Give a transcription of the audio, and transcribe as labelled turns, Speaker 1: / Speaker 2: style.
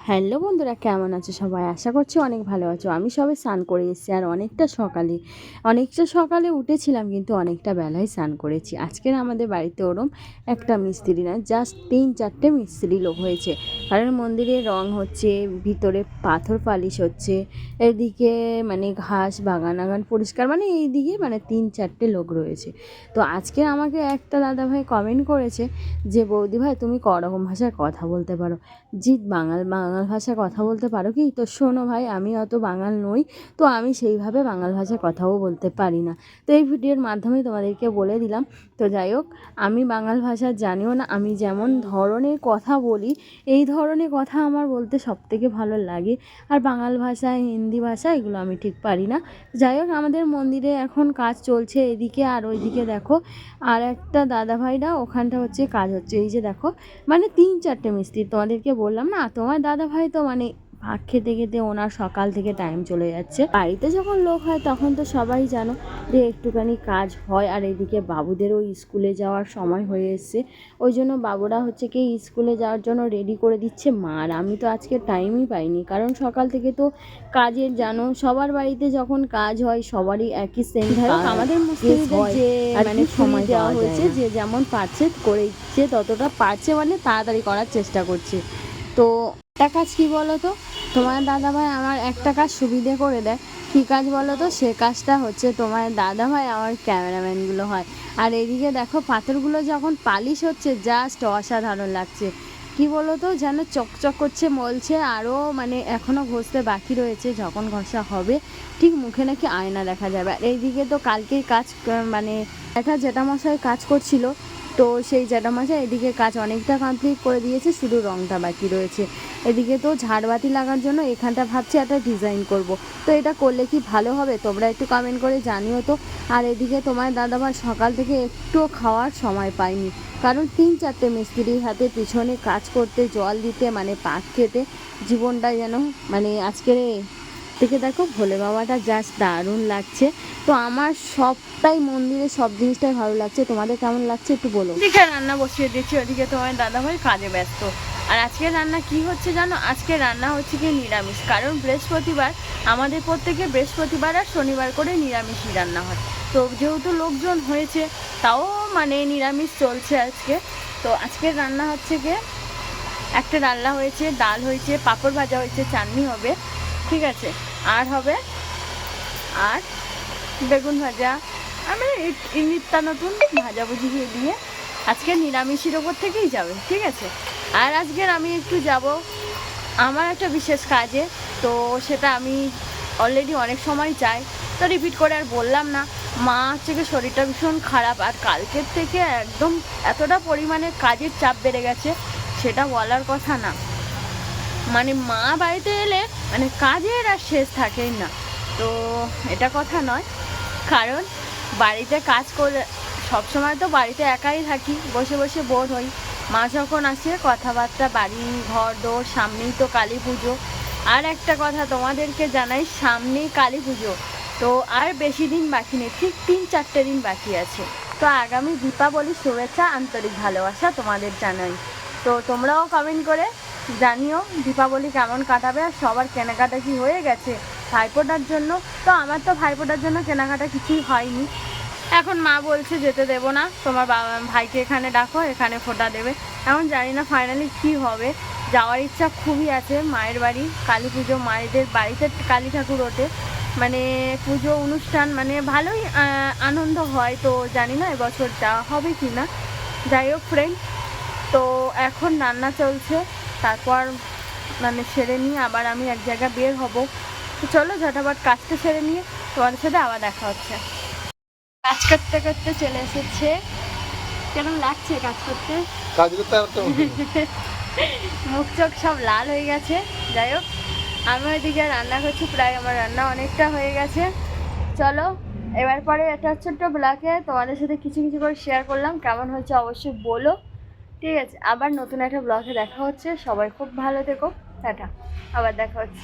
Speaker 1: Hello বন্ধুরা, কেমন আছো সবাই? আশা করছি অনেক ভালো আছো। আমি সবে স্নান করে এসেছি আর অনেকটা সকালে উঠেছিলাম, কিন্তু অনেকটা বেলায় স্নান করেছি। আজকের আমাদের বাড়িতে ওরম একটা মিস্ত্রি না, জাস্ট 3-4টে মিস্ত্রি লোক হয়েছে। কারণ মন্দিরে রং হচ্ছে, ভিতরে পাথর পালিশ হচ্ছে, এদিকে মানে ঘাস বাগান পরিষ্কার, মানে এইদিকে মানে 3-4টে লোক রয়েছে। তো আজকে আমাকে একটা দাদাভাই কমেন্ট করেছে যে বৌদি ভাই তুমি করকম ভাষায় কথা বলতে পারো, জি বাঙাল ভাষায় কথা বলতে পারো কি? তো শোনো ভাই, আমি অত বাঙাল নই, তো আমি সেইভাবে বাঙাল ভাষায় কথাও বলতে পারি না। তো এই ভিডিওর মাধ্যমে তোমাদেরকে বলে দিলাম। তো যাই হোক, আমি বাঙাল ভাষা জানিও না, আমি যেমন ধরনের কথা বলি এই ধরনের কথা আমার বলতে সবথেকে ভালো লাগে। আর বাঙাল ভাষা, হিন্দি ভাষা এগুলো আমি ঠিক পারি না। যাই হোক, আমাদের মন্দিরে এখন কাজ চলছে এদিকে, আর ওইদিকে দেখো আর একটা দাদা ভাইরা ওখানটা হচ্ছে কাজ হচ্ছে। এই যে দেখো, মানে 3-4টে মিস্ত্রি, তোমাদেরকে বললাম না, তোমার দাদা ভাই তো মানে ভাত খেতে খেতে ওনার সকাল থেকে টাইম চলে যাচ্ছে। বাড়িতে যখন লোক হয় তখন তো সবাই জানো যে একটুখানি কাজ হয়। আর এদিকে বাবুদেরও স্কুলে যাওয়ার সময় হয়ে এসছে, ওই জন্য বাবুরা হচ্ছে কি স্কুলে যাওয়ার জন্য রেডি করে দিচ্ছে মা। আর আমি তো আজকে টাইমই পাইনি, কারণ সকাল থেকে তো কাজের, জানো সবার বাড়িতে যখন কাজ হয় সবারই একই সেম। আমাদের মুসলিমদের যে মানে সময় দেওয়া হয়েছে, যে যেমন পারছে করেছে, ততটা পারছে মানে তাড়াতাড়ি করার চেষ্টা করছে। তো একটা কাজ কী বলো তো, তোমার দাদাভাই আমার একটা কাজ সুবিধে করে দেয়। কী কাজ বলো তো? সে কাজটা হচ্ছে তোমার দাদাভাই আমার ক্যামেরাম্যানগুলো হয়। আর এদিকে দেখো পাথরগুলো যখন পালিশ হচ্ছে, জাস্ট অসাধারণ লাগছে। কি বলো তো, যেন চকচক করছে, মলছে, আরও মানে এখনও ঘষতে বাকি রয়েছে। যখন ঘষা হবে ঠিক মুখে নাকি আয়না দেখা যাবে। আর এইদিকে তো কালকেই কাজ মানে একটা জ্যাঠামশাই কাজ করছিল, তো সেই জ্যাঠামশাই এদিকে কাজ অনেকটা কমপ্লিট করে দিয়েছে, শুধু রঙটা বাকি রয়েছে। এদিকে তো ঝাড়বাতি লাগার জন্য এখানটা ভাবছি একটা ডিজাইন করব। তো এটা করলে কি ভালো হবে? তোমরা একটু কমেন্ট করে জানিও তো। আর এদিকে তোমার দাদাভাই সকাল থেকে একটুও খাওয়ার সময় পায়নি, কারণ 3-4টে মিস্ত্রির হাতে পিছনে কাজ করতে, জল দিতে, মানে পাক খেতে জীবনটা যেন মানে আজকের থেকে দেখো ভোলে বাবাটা জাস্ট দারুণ লাগছে। তো আমার সবটাই মন্দিরে সব জিনিসটাই ভালো লাগছে। তোমাদের কেমন লাগছে একটু বলো। এদিকে রান্না বসিয়ে দিচ্ছি, ওদিকে তোমার দাদাভাই কাজে ব্যস্ত। আর আজকে রান্না কি হচ্ছে জানো? আজকে রান্না হচ্ছে কি নিরামিষ, কারণ বৃহস্পতিবার, আমাদের প্রত্যেকে বৃহস্পতিবার আর শনিবার করে নিরামিষই রান্না হয়। তো যেহেতু লোকজন হয়েছে, তাও মানে নিরামিষ চলছে আজকে। তো আজকের রান্না হচ্ছে গিয়ে একটা রান্না হয়েছে, ডাল হয়েছে, পাঁপড় ভাজা হয়েছে, চাটনি হবে, ঠিক আছে, আর হবে আর বেগুন ভাজা, আমি নিত্যানতুন ভাজাভুজি দিয়ে আজকে নিরামিষের ওপর থেকেই যাবে, ঠিক আছে। আর আজকের আমি একটু যাব আমার একটা বিশেষ কাজে, তো সেটা আমি অলরেডি অনেক সময় যাই, তো রিপিট করে আর বললাম না। মা হচ্ছে কি শরীরটা ভীষণ খারাপ, আর কালকের থেকে একদম এতটা পরিমাণে কাজের চাপ বেড়ে গেছে, সেটা বলার কথা না। মানে মা বাড়িতে এলে মানে কাজের আর শেষ থাকেই না। তো এটা কথা নয়, কারণ বাড়িতে কাজ করে সবসময় তো বাড়িতে একাই থাকি, বসে বসে বোর হই। মা যখন আসে কথাবার্তা, বাড়ি ঘর দোর, সামনেই তো কালী পুজো। আর একটা কথা তোমাদেরকে জানাই, সামনেই কালী পুজো, তো আর বেশি দিন বাকি নেই, ঠিক 3-4টে দিন বাকি আছে। তো আগামী দীপাবলির শুভেচ্ছা, আন্তরিক ভালোবাসা তোমাদের জানাই। তো তোমরাও কমেন্ট করে জানিও দীপাবলি কেমন কাটাবে, আর সবার কেনাকাটা কি হয়ে গেছে ভাইফোঁটার জন্য। তো আমার তো ভাইফোঁটার জন্য কেনাকাটা কিছুই হয়নি। এখন মা বলছে যেতে দেবো না, তোমার ভাইকে এখানে ডাকো, এখানে ফোঁটা দেবে। এখন জানি না ফাইনালি কী হবে। যাওয়ার ইচ্ছা খুবই আছে মায়ের বাড়ি, কালী পুজো, মায়েদের বাড়িতে কালী ঠাকুর ওঠে, মানে পুজো অনুষ্ঠান, মানে ভালোই আনন্দ হয়। তো জানি না এবছর যাওয়া হবে কি না। যাই হোক ফ্রেন্ড, তো এখন রান্না চলছে, তারপর মানে সেরে নিয়ে আবার আমি এক জায়গায় বের হব। তো চলো ঝটাপট কাজটা সেরে নিয়ে তোমাদের সাথে আবার দেখা হচ্ছে। কাজ করতে করতে চলে এসেছে। কেমন লাগছে কাজ করতে? মুখ চোখ সব লাল হয়ে গেছে। যাই হোক, আমি ওইদিকে রান্না করছি, প্রায় আমার রান্না অনেকটা হয়ে গেছে। চলো এবার পরে একটা ছোট্ট ব্লগে তোমাদের সাথে কিছু কিছু করে শেয়ার করলাম, কেমন হয়েছে অবশ্যই বলো, ঠিক আছে। আবার নতুন একটা ব্লগে দেখা হচ্ছে, সবাই খুব ভালো থেকো, টাটা, আবার দেখা হচ্ছে।